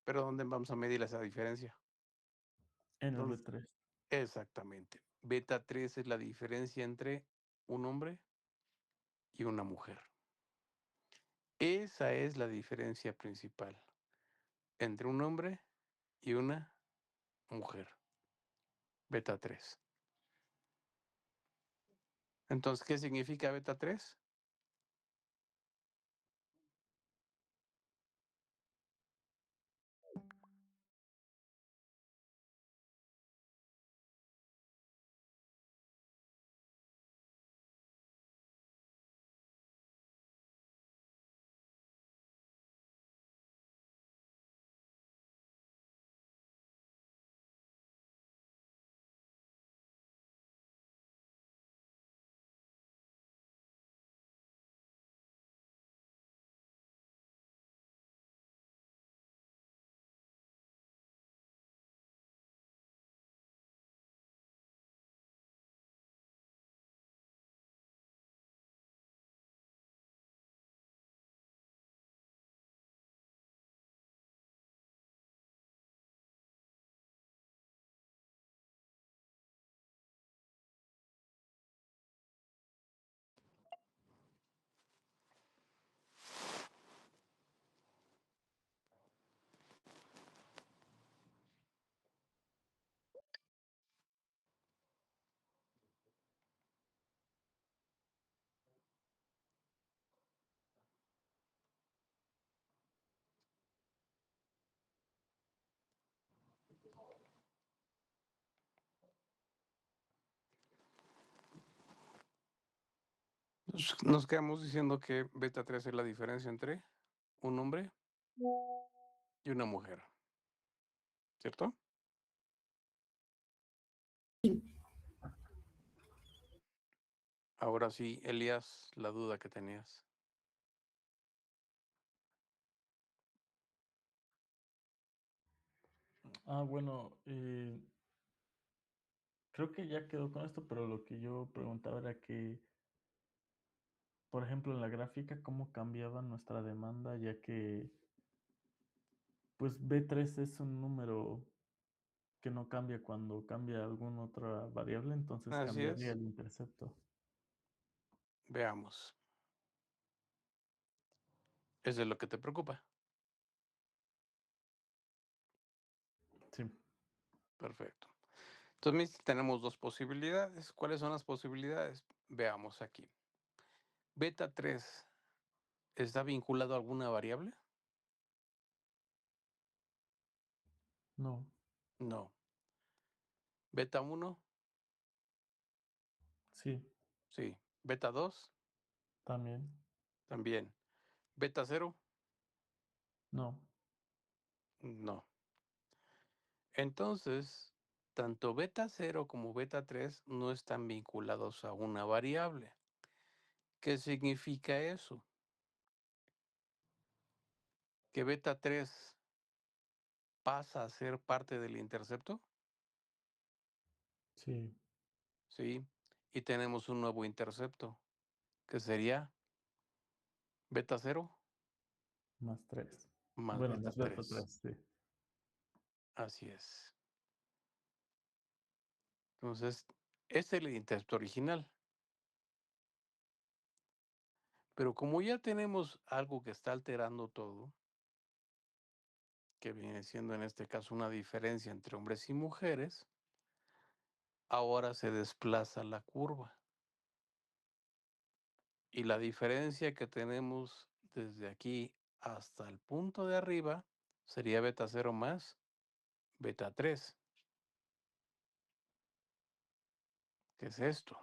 Pero ¿dónde vamos a medir esa diferencia? En el ¿Dónde? B3. Exactamente. Beta 3 es la diferencia entre un hombre y una mujer. Esa es la diferencia principal entre un hombre y una mujer. Beta 3. Entonces, ¿qué significa beta 3? Nos quedamos diciendo que beta 3 es la diferencia entre un hombre y una mujer. ¿Cierto? Sí. Ahora sí, Elías, la duda que tenías. Bueno, creo que ya quedó con esto, pero lo que yo preguntaba era que, por ejemplo, en la gráfica, cómo cambiaba nuestra demanda, ya que, pues B3 es un número que no cambia cuando cambia alguna otra variable, entonces Así cambiaría es. el intercepto. Veamos. ¿Eso es lo que te preocupa? Sí. Perfecto. Entonces tenemos dos posibilidades. ¿Cuáles son las posibilidades? Veamos aquí. Beta 3 está vinculado a alguna variable. No, No. Beta 1, sí, sí. Beta 2, también, también. Beta 0, no, no. Entonces, tanto beta 0 como beta 3 no están vinculados a una variable. ¿Qué significa eso? Que beta 3 pasa a ser parte del intercepto, sí, ¿sí? Y tenemos un nuevo intercepto, que sería beta 0 más 3. más Bueno, beta más beta 3. 3, sí. Así es. Entonces, este es el intercepto original. Pero como ya tenemos algo que está alterando todo, que viene siendo en este caso una diferencia entre hombres y mujeres, ahora se desplaza la curva. Y la diferencia que tenemos desde aquí hasta el punto de arriba sería beta 0 más beta 3. ¿Qué es esto?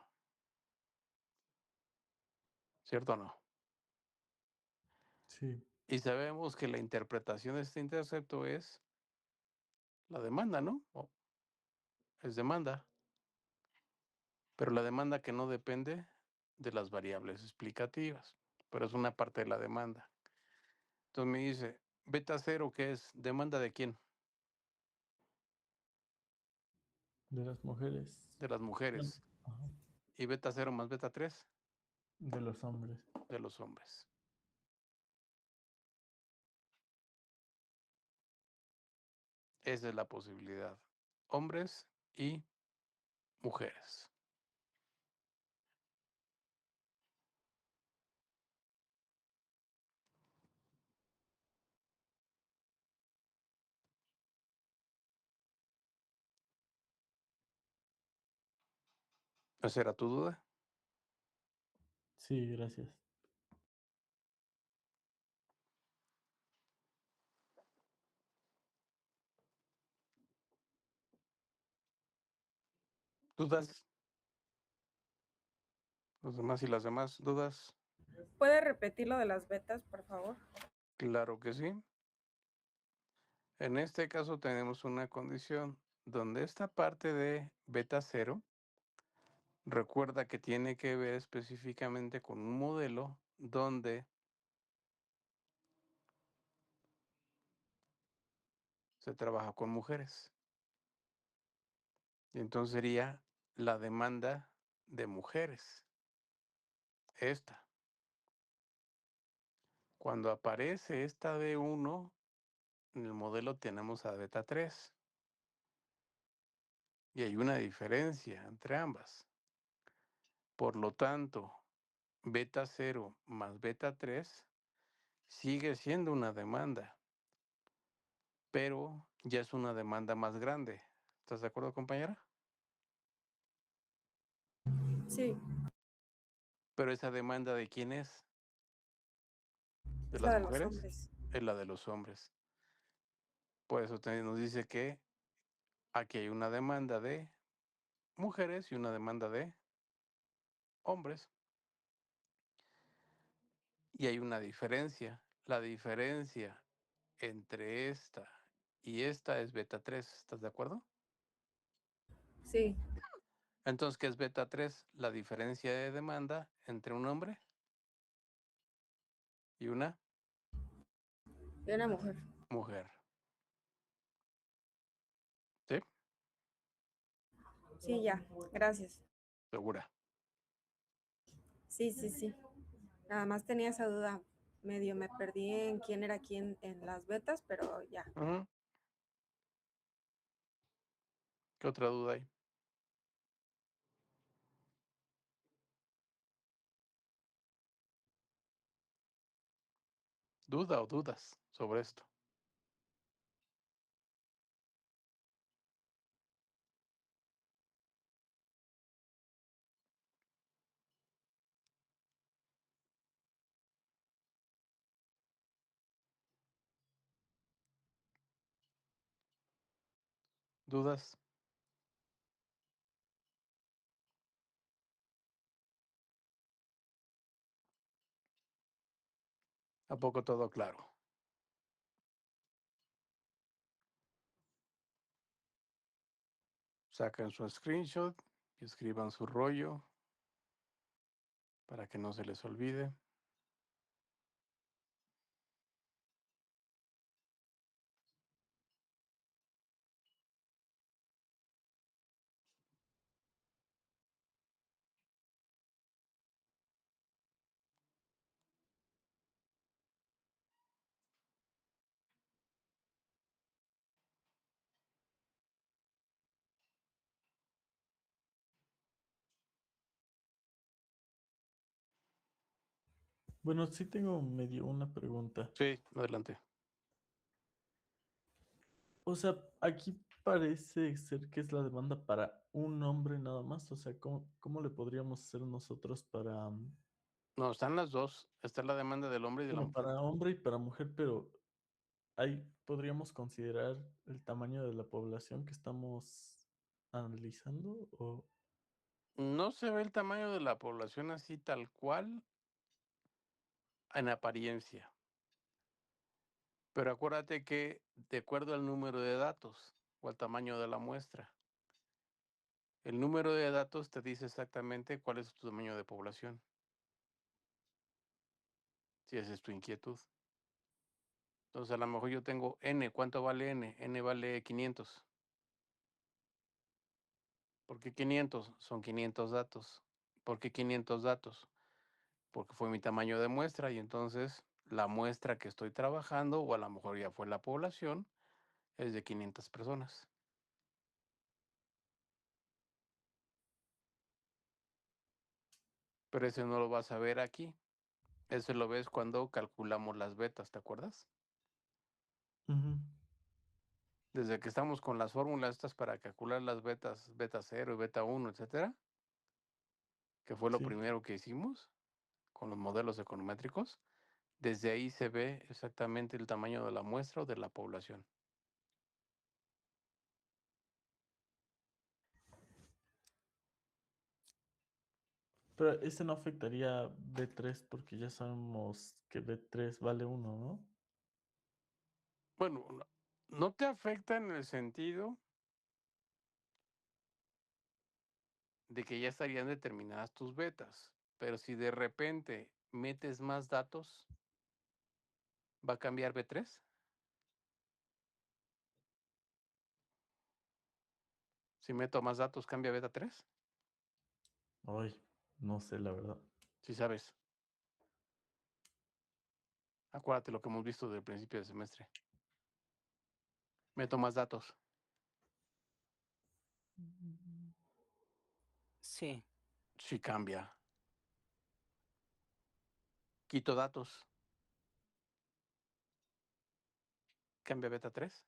¿Cierto o no? Sí, Y sabemos que la interpretación de este intercepto es la demanda, ¿no? Es demanda. Pero la demanda que no depende de las variables explicativas, pero es una parte de la demanda. Entonces me dice, beta 0, ¿qué es? ¿Demanda de quién? de las mujeres. De las Bueno, mujeres. ajá, Y beta 0 más beta 3, de los hombres. de los hombres. Esa es la posibilidad. Hombres y mujeres. ¿Esa era tu duda? Sí, gracias. ¿Dudas? Los demás y las demás, ¿dudas? ¿Puede repetir lo de las betas, por favor? Claro que sí. En este caso tenemos una condición donde esta parte de beta 0 recuerda que tiene que ver específicamente con un modelo donde se trabaja con mujeres. Y entonces sería la demanda de mujeres. Esta. Cuando aparece esta B1, en el modelo tenemos a beta 3. Y hay una diferencia entre ambas. Por lo tanto, beta 0 más beta 3 sigue siendo una demanda, pero ya es una demanda más grande. ¿Estás de acuerdo, compañera? Sí, Pero esa demanda ¿de quién es? ¿De es la las de los mujeres? hombres. Es la de los hombres. Por eso también nos dice que aquí hay una demanda de mujeres y una demanda de hombres. Y hay una diferencia. La diferencia entre esta y esta es beta 3. ¿Estás de acuerdo? Sí, Entonces, ¿qué es beta 3? La diferencia de demanda entre un hombre y una de una mujer. mujer. ¿Sí? Sí, ya, gracias. Segura. Sí, sí, sí. Nada más tenía esa duda. Medio me perdí en quién era quién en las betas, pero ya. Ujú. ¿Qué otra duda hay? ¿Duda o dudas sobre esto? ¿Dudas? ¿A poco todo claro? Sacan su screenshot y escriban su rollo para que no se les olvide. Bueno, sí tengo medio una pregunta. Sí, adelante. O sea, aquí parece ser que es la demanda para un hombre nada más. O sea, ¿cómo le podríamos hacer nosotros para, No, están las dos. Está la demanda del hombre y de la bueno, mujer. para hombre y para mujer, pero ahí podríamos considerar el tamaño de la población que estamos analizando o No se ve el tamaño de la población así tal cual en apariencia. Pero acuérdate que de acuerdo al número de datos o al tamaño de la muestra, el número de datos te dice exactamente cuál es tu tamaño de población. Si esa es tu inquietud. Entonces a lo mejor yo tengo N. ¿Cuánto vale N? N vale 500. ¿Por qué 500? Son 500 datos. ¿Por qué 500 datos? Porque fue mi tamaño de muestra y entonces la muestra que estoy trabajando, o a lo mejor ya fue la población, es de 500 personas. Pero ese no lo vas a ver aquí. Ese lo ves cuando calculamos las betas, ¿te acuerdas? Ujú. Desde que estamos con las fórmulas estas para calcular las betas, beta 0 y beta 1, etcétera, que fue lo Sí. primero que hicimos con los modelos econométricos, desde ahí se ve exactamente el tamaño de la muestra o de la población. Pero ese no afectaría B3 porque ya sabemos que B3 vale 1, ¿no? Bueno, no te afecta en el sentido de que ya estarían determinadas tus betas, pero si de repente metes más datos, ¿va a cambiar B3? Si meto más datos, ¿cambia beta 3? Ay, no sé, la verdad. Si sabes. Acuérdate lo que hemos visto desde el principio del semestre. Meto más datos. Sí, Sí cambia. Quito datos. ¿Cambia beta 3?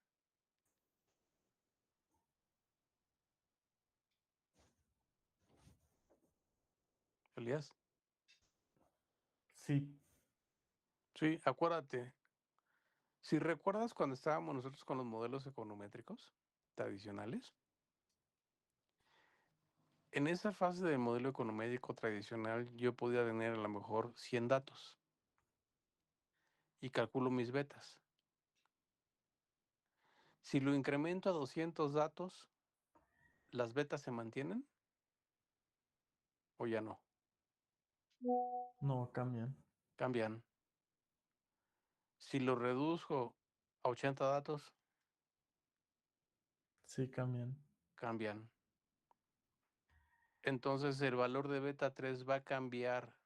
Elías. Sí, Sí, acuérdate. Si recuerdas cuando estábamos nosotros con los modelos econométricos tradicionales, en esa fase del modelo econométrico tradicional yo podía tener a lo mejor 100 datos y calculo mis betas. Si lo incremento a 200 datos, ¿las betas se mantienen o ya no? no cambian. Cambian. Si lo reduzco a 80 datos, Sí, cambian. cambian. Entonces el valor de beta 3 va a cambiar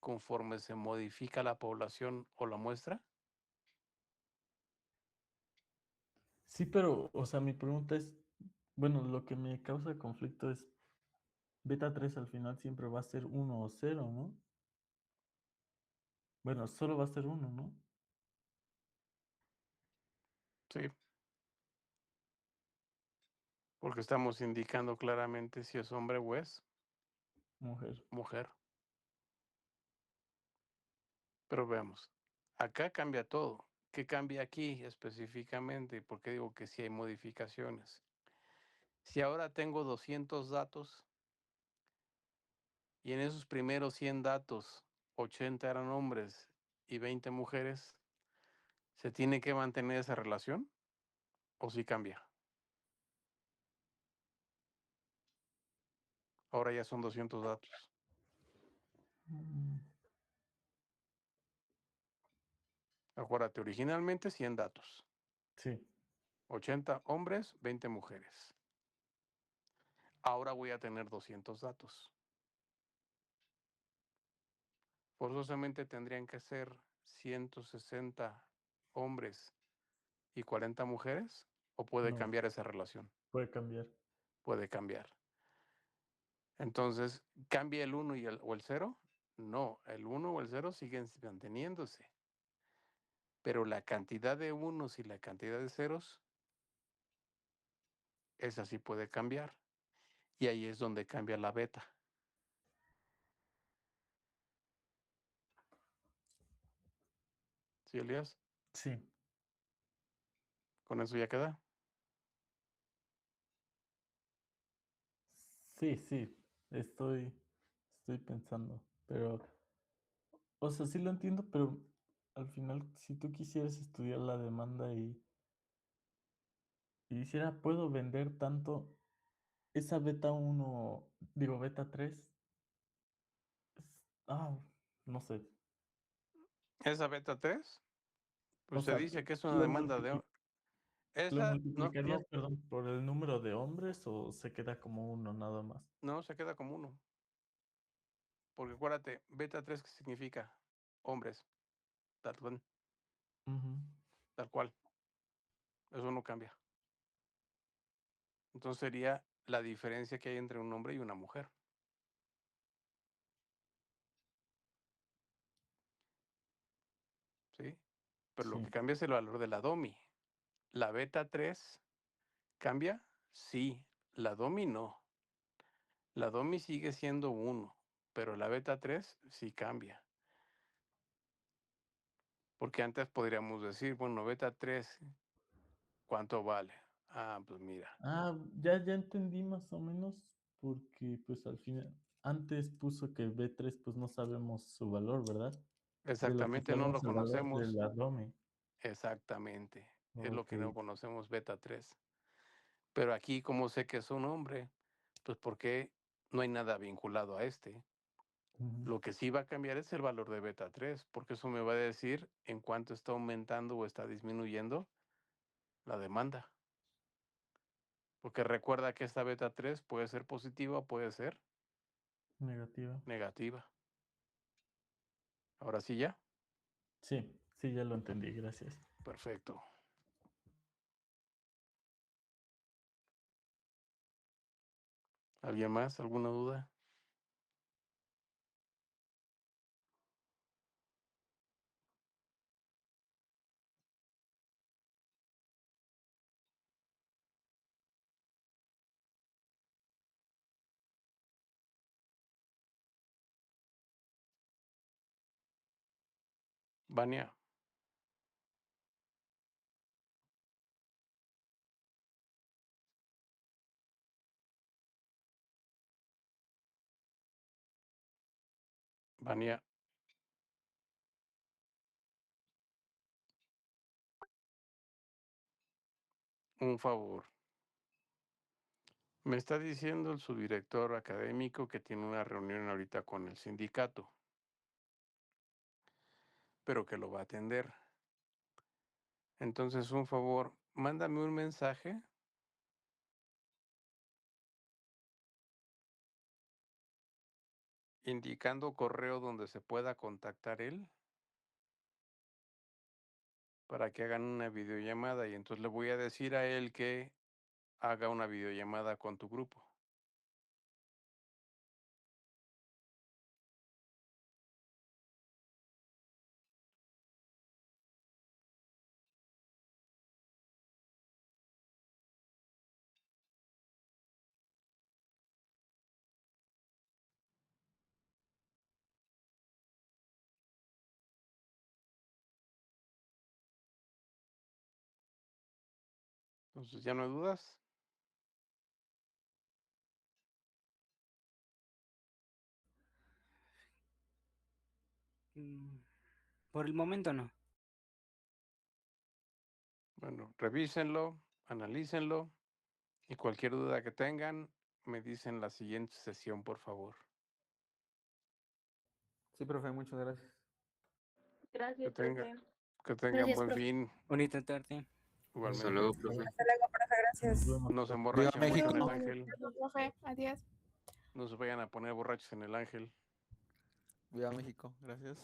conforme se modifica la población o la muestra. Sí, pero, o sea, mi pregunta es, bueno, lo que me causa conflicto es, beta 3 al final siempre va a ser 1 o 0, ¿no? Bueno, solo va a ser 1, ¿no? Sí, porque estamos indicando claramente si es hombre o es Mujer. mujer. Pero veamos, acá cambia todo. ¿Qué cambia aquí específicamente? ¿Por qué digo que sí hay modificaciones? Si ahora tengo 200 datos y en esos primeros 100 datos, 80 eran hombres y 20 mujeres, ¿se tiene que mantener esa relación o si cambia? Ahora ya son 200 datos. Mm, Acuérdate, originalmente 100 datos. Sí, 80 hombres, 20 mujeres. Ahora voy a tener 200 datos. Forzosamente tendrían que ser 160 hombres y 40 mujeres, o puede no, cambiar esa relación. puede cambiar. Puede cambiar. Entonces, ¿cambia el 1 o el 0? No, el 1 o el 0 siguen manteniéndose. Pero la cantidad de unos y la cantidad de ceros, esa sí puede cambiar. Y ahí es donde cambia la beta. ¿Sí, Elías? Sí, ¿Con eso ya queda? sí, estoy pensando, pero, o sea, sí lo entiendo, pero al final, si tú quisieras estudiar la demanda y dijera, puedo vender tanto, esa beta uno digo, beta 3 ah, no sé, Esa beta 3, o pues se sea, dice que es una lo demanda de... ¿lo Esa no, multiplicarías, perdón, por el número de hombres o se queda como uno nada más? no se queda como uno. Porque acuérdate, beta 3, ¿qué significa? Hombres. Tal, Ujú, tal cual. Eso no cambia. Entonces sería la diferencia que hay entre un hombre y una mujer. ¿Sí? Pero lo Sí, que cambia es el valor de la DOMI. ¿La beta 3 cambia? Sí. La DOMI no. La DOMI sigue siendo 1, pero la beta 3 sí cambia. Porque antes podríamos decir, bueno, beta 3, ¿cuánto vale? Ah, pues mira. ya entendí más o menos, porque pues al final, antes puso que B3 pues no sabemos su valor, ¿verdad? De lo que Exactamente, no lo sabemos el valor de conocemos. la DOME. Exactamente. Es lo Ok, que no conocemos beta 3. Pero aquí, como sé que es un hombre, pues porque no hay nada vinculado a este. ujú, Lo que sí va a cambiar es el valor de beta 3, porque eso me va a decir en cuánto está aumentando o está disminuyendo la demanda. Porque recuerda que esta beta 3 puede ser positiva, puede ser negativa. negativa. Ahora sí ya. Sí, ya lo entendí, gracias. Perfecto. ¿Alguien más? ¿Alguna duda? Vania, Vania, un favor. Me está diciendo el subdirector académico que tiene una reunión ahorita con el sindicato, pero que lo va a atender. Entonces, un favor, mándame un mensaje indicando correo donde se pueda contactar él para que hagan una videollamada y entonces le voy a decir a él que haga una videollamada con tu grupo. Entonces, ¿ya no hay dudas? Por el momento no. Bueno, revísenlo, analícenlo y cualquier duda que tengan, me dicen la siguiente sesión, por favor. Sí, profe, muchas gracias. Que tengan Gracias, buen profe. fin. Bonita tarde. Igualmente. Hasta luego, profe. Hasta luego, profe, gracias. No se Viva emborrachen mucho en el México. ángel. Profe, adiós. No se vayan a poner borrachos en el ángel. Viva México. Gracias.